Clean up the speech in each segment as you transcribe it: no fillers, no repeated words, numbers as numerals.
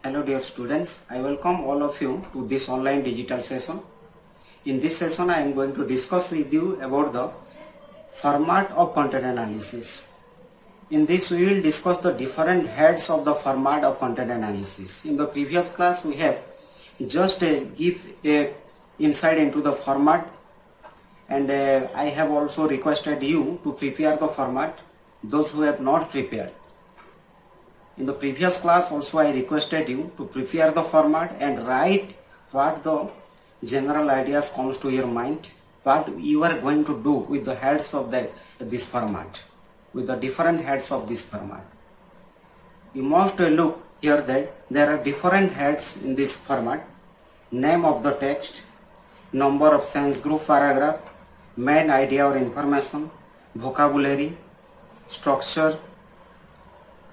Hello dear students, I welcome all of you to this online digital session. In this session I am going to discuss with you about the format of content analysis. In this we will discuss the different heads of the format of content analysis. In the previous class we have just give a insight into the format, and I have also requested you to prepare the format, those who have not prepared. In the previous class also I requested you to prepare the format and write what the general ideas comes to your mind, what you are going to do with the heads of this format, with the different heads of this format. You must look here that there are different heads in this format: name of the text, number of sentence group paragraph, main idea or information, vocabulary, structure,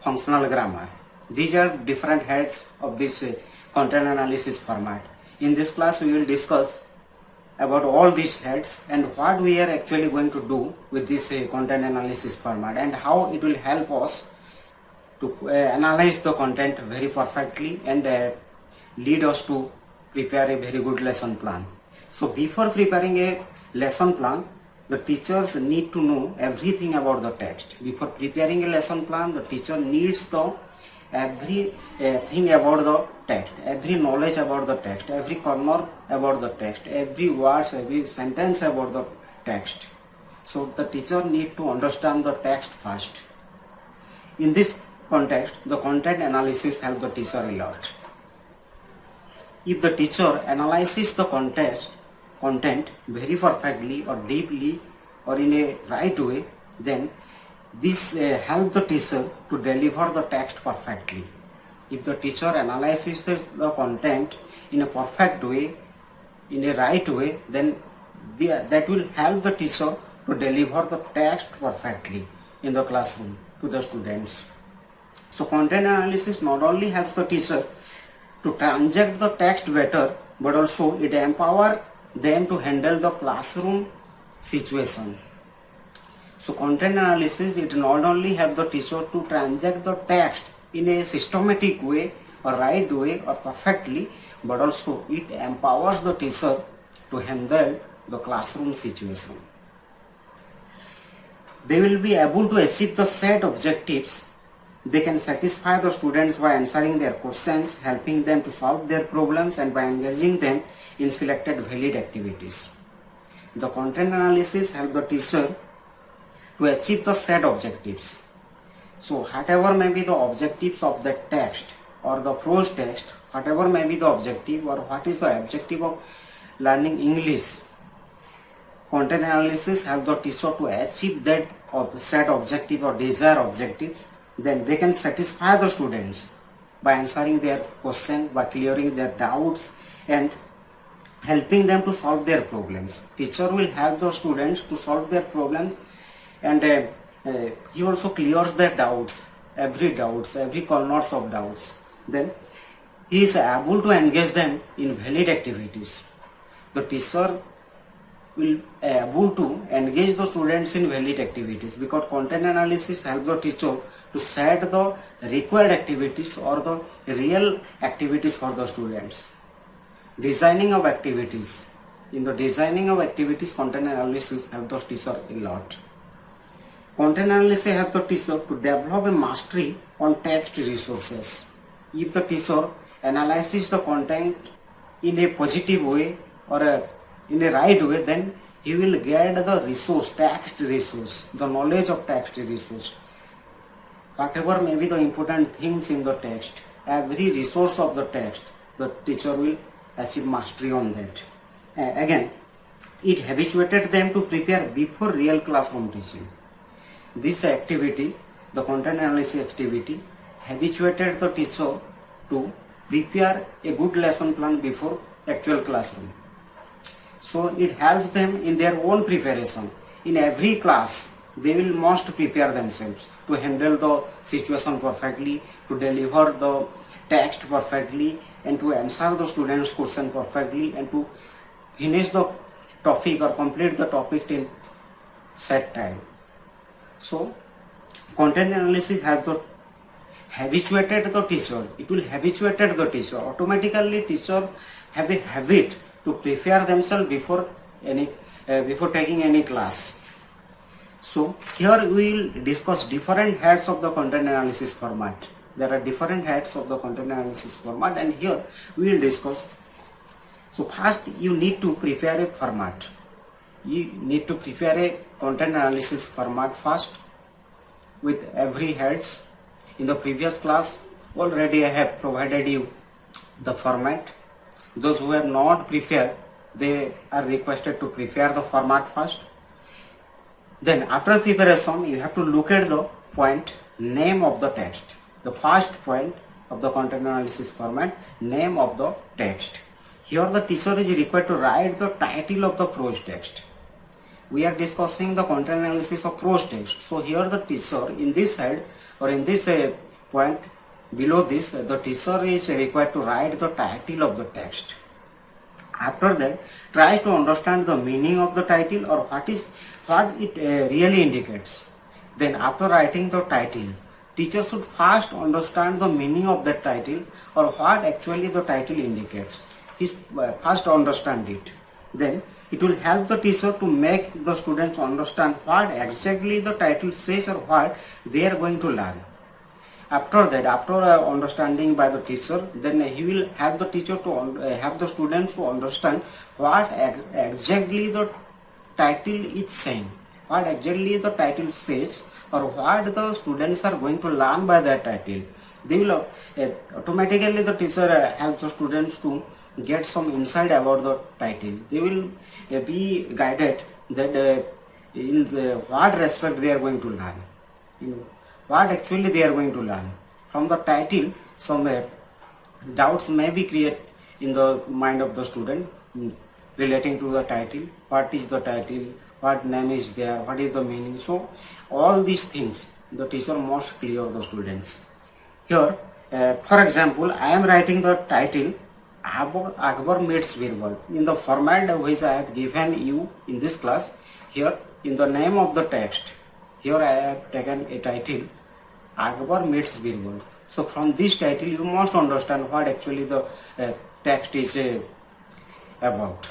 functional grammar. These are different heads of this content analysis format. In this class we will discuss about all these heads and what we are actually going to do with this content analysis format, and how it will help us to analyze the content very perfectly and lead us to prepare a very good lesson plan. So before preparing a lesson plan, the teachers need to know everything about the text. Before preparing a lesson plan, the teacher needs to every thing about the text, every knowledge about the text, every corner about the text, every words, every sentence about the text. So the teacher need to understand the text first. In this context, the content analysis helps the teacher a lot. If the teacher analyzes the content very perfectly or deeply or in a right way, then this helps the teacher to deliver the text perfectly. If the teacher analyzes the content in a perfect way, in a right way, then that will help the teacher to deliver the text perfectly in the classroom to the students. So content analysis not only helps the teacher to transact the text better, but also it empowers them to handle the classroom situation. So content analysis, it not only helps the teacher to transact the text in a systematic way or right way or perfectly, but also it empowers the teacher to handle the classroom situation. They will be able to achieve the set objectives. They can satisfy the students by answering their questions, helping them to solve their problems, and by engaging them in selected valid activities. The content analysis helps the teacher to achieve the set objectives. So whatever may be the objectives of the text or the prose text, whatever may be the objective, or what is the objective of learning English, content analysis helps the teacher to achieve that set objective or desired objectives. Then they can satisfy the students by answering their questions, by clearing their doubts, and helping them to solve their problems. Teacher will help the students to solve their problems, and he also clears their doubts, every corners of doubts. Then he is able to engage them in valid activities. The teacher will able to engage the students in valid activities, because content analysis helps the teacher to set the required activities or the real activities for the students. Designing of activities. In the designing of activities, content analysis helps the teacher a lot. Content analysis helps the teacher to develop a mastery on text resources. If the teacher analyzes the content in a positive way or in a right way, then he will get the resource, text resource, the knowledge of text resource. Whatever may be the important things in the text, every resource of the text, the teacher will achieve mastery on that. Again, it habituated them to prepare before real classroom teaching. This activity, the content analysis activity, habituated the teacher to prepare a good lesson plan before actual classroom. So it helps them in their own preparation. In every class, they will must prepare themselves to handle the situation perfectly, to deliver the text perfectly, and to answer the students' question perfectly, and to finish the topic or complete the topic in set time. So content analysis habituated the teacher. It will habituated the teacher. Automatically teacher have a habit to prepare themselves before taking any class. So here we will discuss different heads of the content analysis format. There are different heads of the content analysis format, and here we will discuss. So first you need to prepare a format. You need to prepare a content analysis format first with every heads. In the previous class already I have provided you the format. Those who have not prepared, they are requested to prepare the format first. Then after preparation you have to look at the point name of the text. The first point of the content analysis format, name of the text. Here the teacher is required to write the title of the prose text. We are discussing the content analysis of prose text. So here the teacher in this side or in this point below this, the teacher is required to write the title of the text. After that, try to understand the meaning of the title or what it really indicates. Then after writing the title, teacher should first understand the meaning of that title or what actually the title indicates. He first understand it. Then it will help the teacher to make the students understand what exactly the title says or what they are going to learn. After that, after understanding by the teacher, then he will have the teacher to have the students to understand what exactly the title is saying, what exactly the title says, or what the students are going to learn by that title. They will automatically the teacher helps the students to get some insight about the title. They will be guided that in what respect they are going to learn. What actually they are going to learn. From the title, some doubts may be created in the mind of the student relating to the title. What is the title? What name is there? What is the meaning? So all these things the teacher must clear the students. Here, for example, I am writing the title Akbar meets Birbal in the format which I have given you in this class. Here in the name of the text, here I have taken a title Akbar meets Birbal. So from this title you must understand what actually the text is about.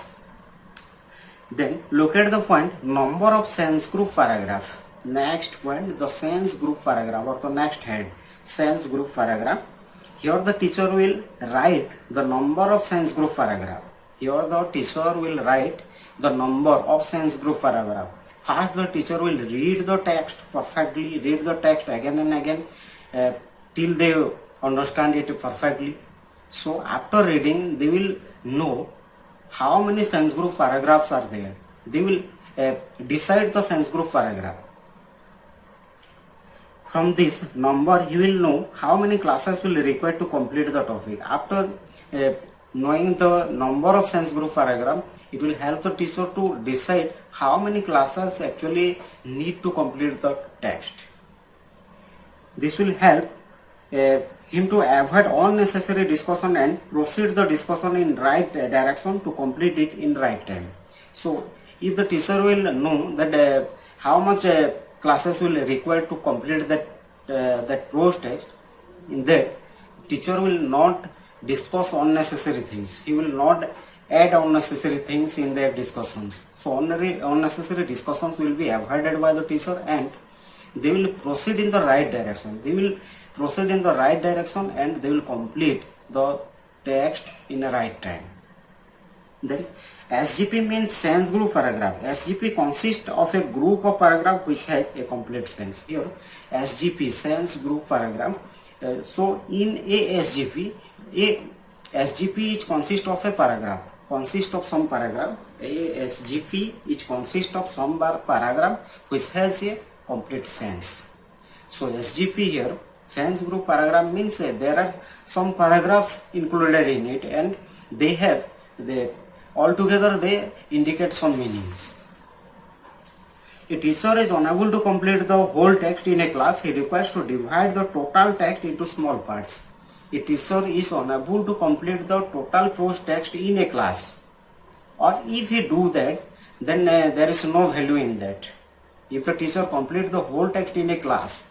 Then look at the point number of sense group paragraph. Next point, the sense group paragraph or the next head, sense group paragraph. Here the teacher will write the number of sense group paragraph. Here the teacher will write the number of sense group paragraph. First the teacher will read the text perfectly, read the text again and again till they understand it perfectly. So after reading they will know how many sense group paragraphs are there. They will decide the sense group paragraph. From this number you will know how many classes will require to complete the topic. After knowing the number of sense group paragraph, it will help the teacher to decide how many classes actually need to complete the text. This will help him to avoid unnecessary discussion and proceed the discussion in right direction to complete it in right time. So if the teacher will know that how much classes will require to complete that prose text, in that teacher will not discuss unnecessary things. He will not add unnecessary things in their discussions. So unnecessary discussions will be avoided by the teacher and they will proceed in the right direction. They will proceed in the right direction and they will complete the text in the right time. Then SGP means sense group paragraph. SGP consists of a group of paragraph which has a complete sense. Here SGP, sense group paragraph. So in a SGP is consists of a paragraph, consists of some paragraph. A SGP is consists of some paragraph which has a complete sense. So SGP here, sense group paragraph, means there are some paragraphs included in it and they have altogether they indicate some meanings. A teacher is unable to complete the whole text in a class. He requires to divide the total text into small parts. A teacher is unable to complete the total prose text in a class, or if he do that, then there is no value in that. If the teacher complete the whole text in a class,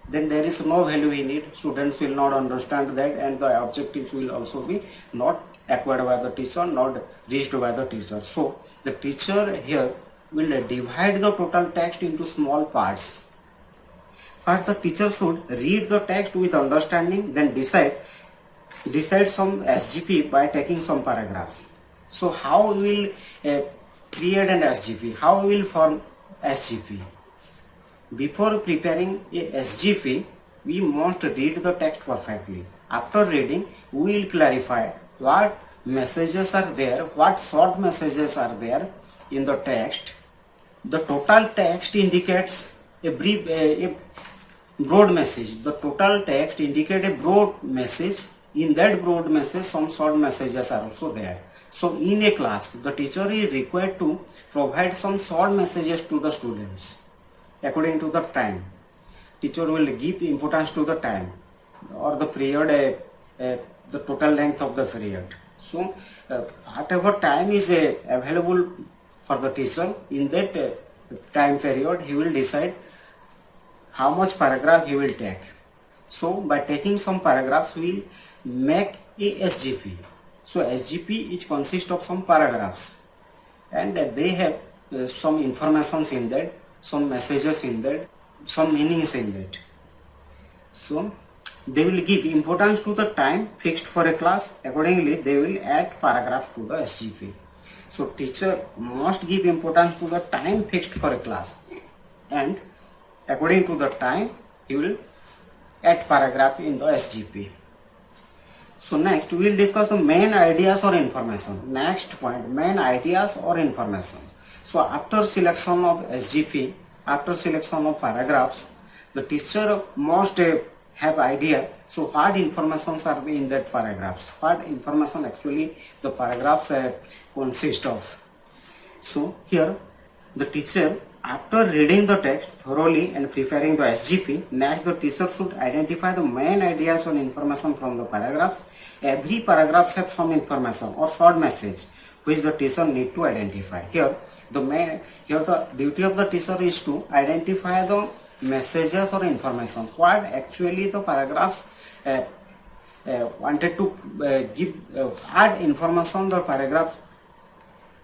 then there is no value in it. Students will not understand that, and the objectives will also be not acquired by the teacher, not reached by the teacher. So the teacher here will divide the total text into small parts. First, the teacher should read the text with understanding, then decide some SGP by taking some paragraphs. So how we will create an SGP? How we will form SGP? Before preparing a SGP, we must read the text perfectly. After reading, we will clarify what messages are there, what short messages are there in the text. The total text indicates a broad message. The total text indicates a broad message. In that broad message, some short messages are also there. So in a class, the teacher is required to provide some short messages to the students according to the time. Teacher will give importance to the time or the period, the total length of the period. So whatever time is available for the teacher, in that time period he will decide how much paragraph he will take. So by taking some paragraphs, we will make a SGP. So SGP is consist of some paragraphs, and they have some informations in that, some messages in that, some meanings in that. So they will give importance to the time fixed for a class. Accordingly, they will add paragraphs to the SGP. So teacher must give importance to the time fixed for a class, and according to the time he will add paragraph in the SGP. So next we will discuss the main ideas or information. Next point, main ideas or information. So after selection of SGP, after selection of paragraphs, the teacher must have idea. So what informations are in that paragraphs? What information actually the paragraphs consist of? So here the teacher, after reading the text thoroughly and preparing the SGP, next the teacher should identify the main ideas or information from the paragraphs. Every paragraph has some information or short message which the teacher need to identify. Here the duty of the teacher is to identify the messages or information. What actually the paragraphs wanted to give, what information the paragraph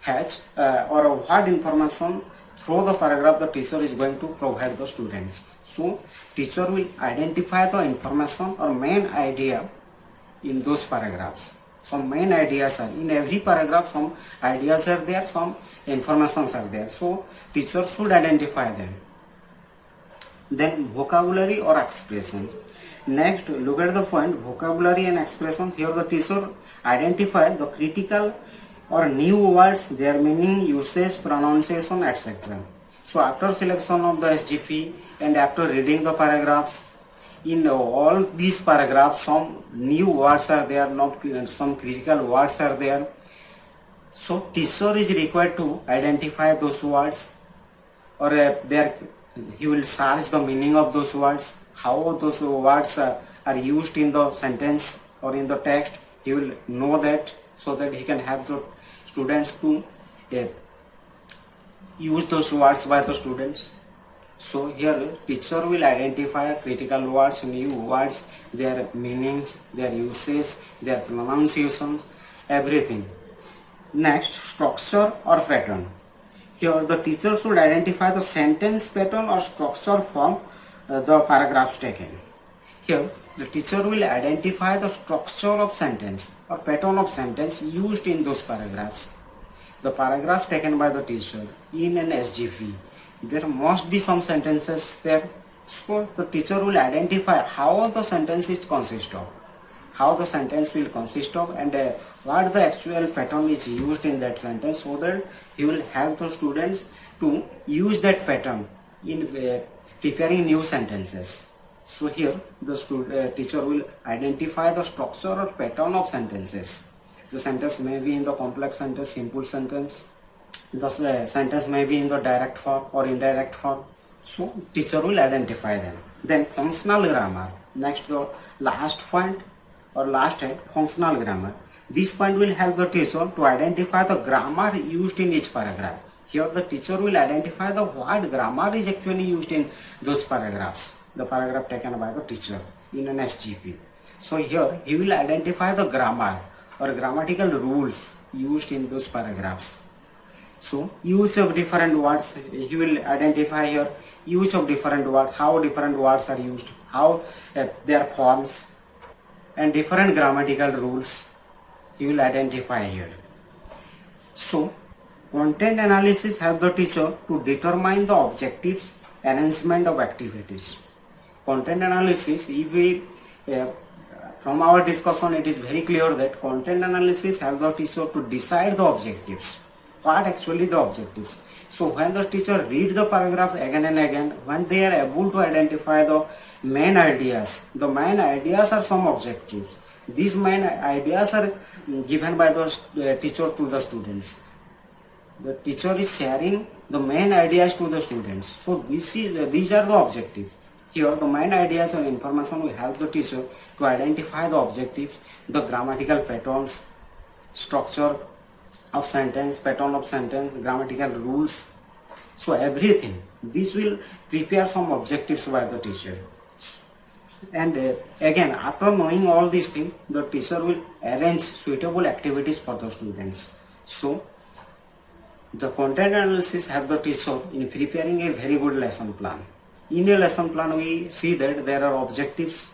has, or what information through the paragraph the teacher is going to provide the students. So teacher will identify the information or main idea in those paragraphs. Some main ideas are in every paragraph, some ideas are there, some informations are there. So teacher should identify them. Then vocabulary or expressions. Next, look at the point vocabulary and expressions. Here the teacher identify the critical or new words, their meaning, usage, pronunciation, etc. So after selection of the SGP and after reading the paragraphs, in all these paragraphs some new words are there, some critical words are there. So teacher is required to identify those words, or he will search the meaning of those words, how those words are used in the sentence or in the text. He will know that, so that he can have the students to use those words by the students. So here teacher will identify critical words, new words, their meanings, their uses, their pronunciations, everything. Next, structure or pattern. Here the teacher should identify the sentence pattern or structure from the paragraphs taken. Here the teacher will identify the structure of sentence or pattern of sentence used in those paragraphs. The paragraphs taken by the teacher in an SGP, there must be some sentences there. So the teacher will identify how the sentence is consist of, how the sentence will consist of, and what the actual pattern is used in that sentence, so that he will help the students to use that pattern in preparing new sentences. So here the teacher will identify the structure or pattern of sentences. The sentence may be in the complex sentence, simple sentence. The sentence may be in the direct form or indirect form. So teacher will identify them. Then functional grammar. Next, the last point or last head, functional grammar. This point will help the teacher to identify the grammar used in each paragraph. Here the teacher will identify the what grammar is actually used in those paragraphs. the paragraph taken by the teacher in an SGP. So here he will identify the grammar or grammatical rules used in those paragraphs. So use of different words, he will identify here use of different words, how different words are used, how their forms, and different grammatical rules he will identify here. So content analysis helps the teacher to determine the objectives, arrangement of activities. Content analysis, if we from our discussion it is very clear that content analysis helps the teacher to decide the objectives. What actually the objectives? So when the teacher read the paragraph again and again, when they are able to identify the main ideas are some objectives. These main ideas are given by the teacher to the students. The teacher is sharing the main ideas to the students. So these are the objectives. Here the main ideas and information will help the teacher to identify the objectives, the grammatical patterns, structure of sentence, pattern of sentence, grammatical rules. So everything. This will prepare some objectives by the teacher. And again, after knowing all these things, the teacher will arrange suitable activities for the students. So the content analysis helps the teacher in preparing a very good lesson plan. In a lesson plan, we see that there are objectives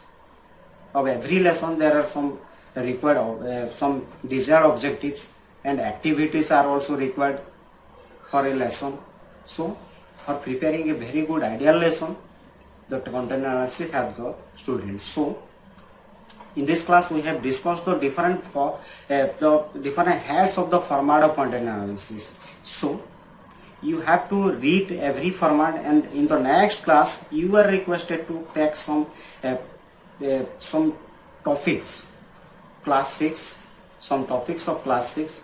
of every lesson. There are some required, some desired objectives, and activities are also required for a lesson. So for preparing a very good ideal lesson, the content analysis helps the students. So in this class we have discussed the different heads of the format of content analysis. So you have to read every format, and in the next class you are requested to take some topics, class 6, some topics of class 6,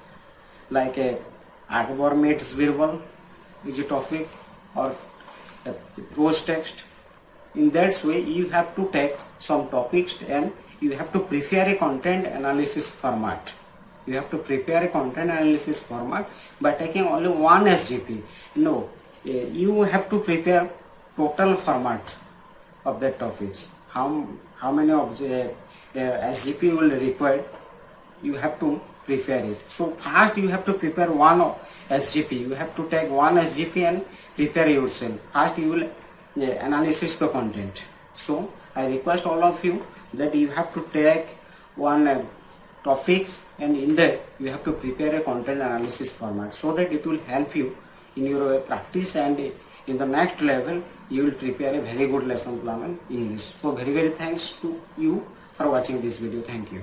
like Akbar meets Birbal is a topic, or prose text. In that way you have to take some topics and you have to prepare a content analysis format. You have to prepare a content analysis format by taking only one SGP. No, you have to prepare total format of that topics. How many SGP will require, you have to prepare it. So first you have to prepare one SGP. You have to take one SGP and prepare yourself. First you will analysis the content. So I request all of you that you have to take one topics, and in that you have to prepare a content analysis format, so that it will help you in your practice, and in the next level you will prepare a very good lesson plan in English. So very thanks to you for watching this video. Thank you.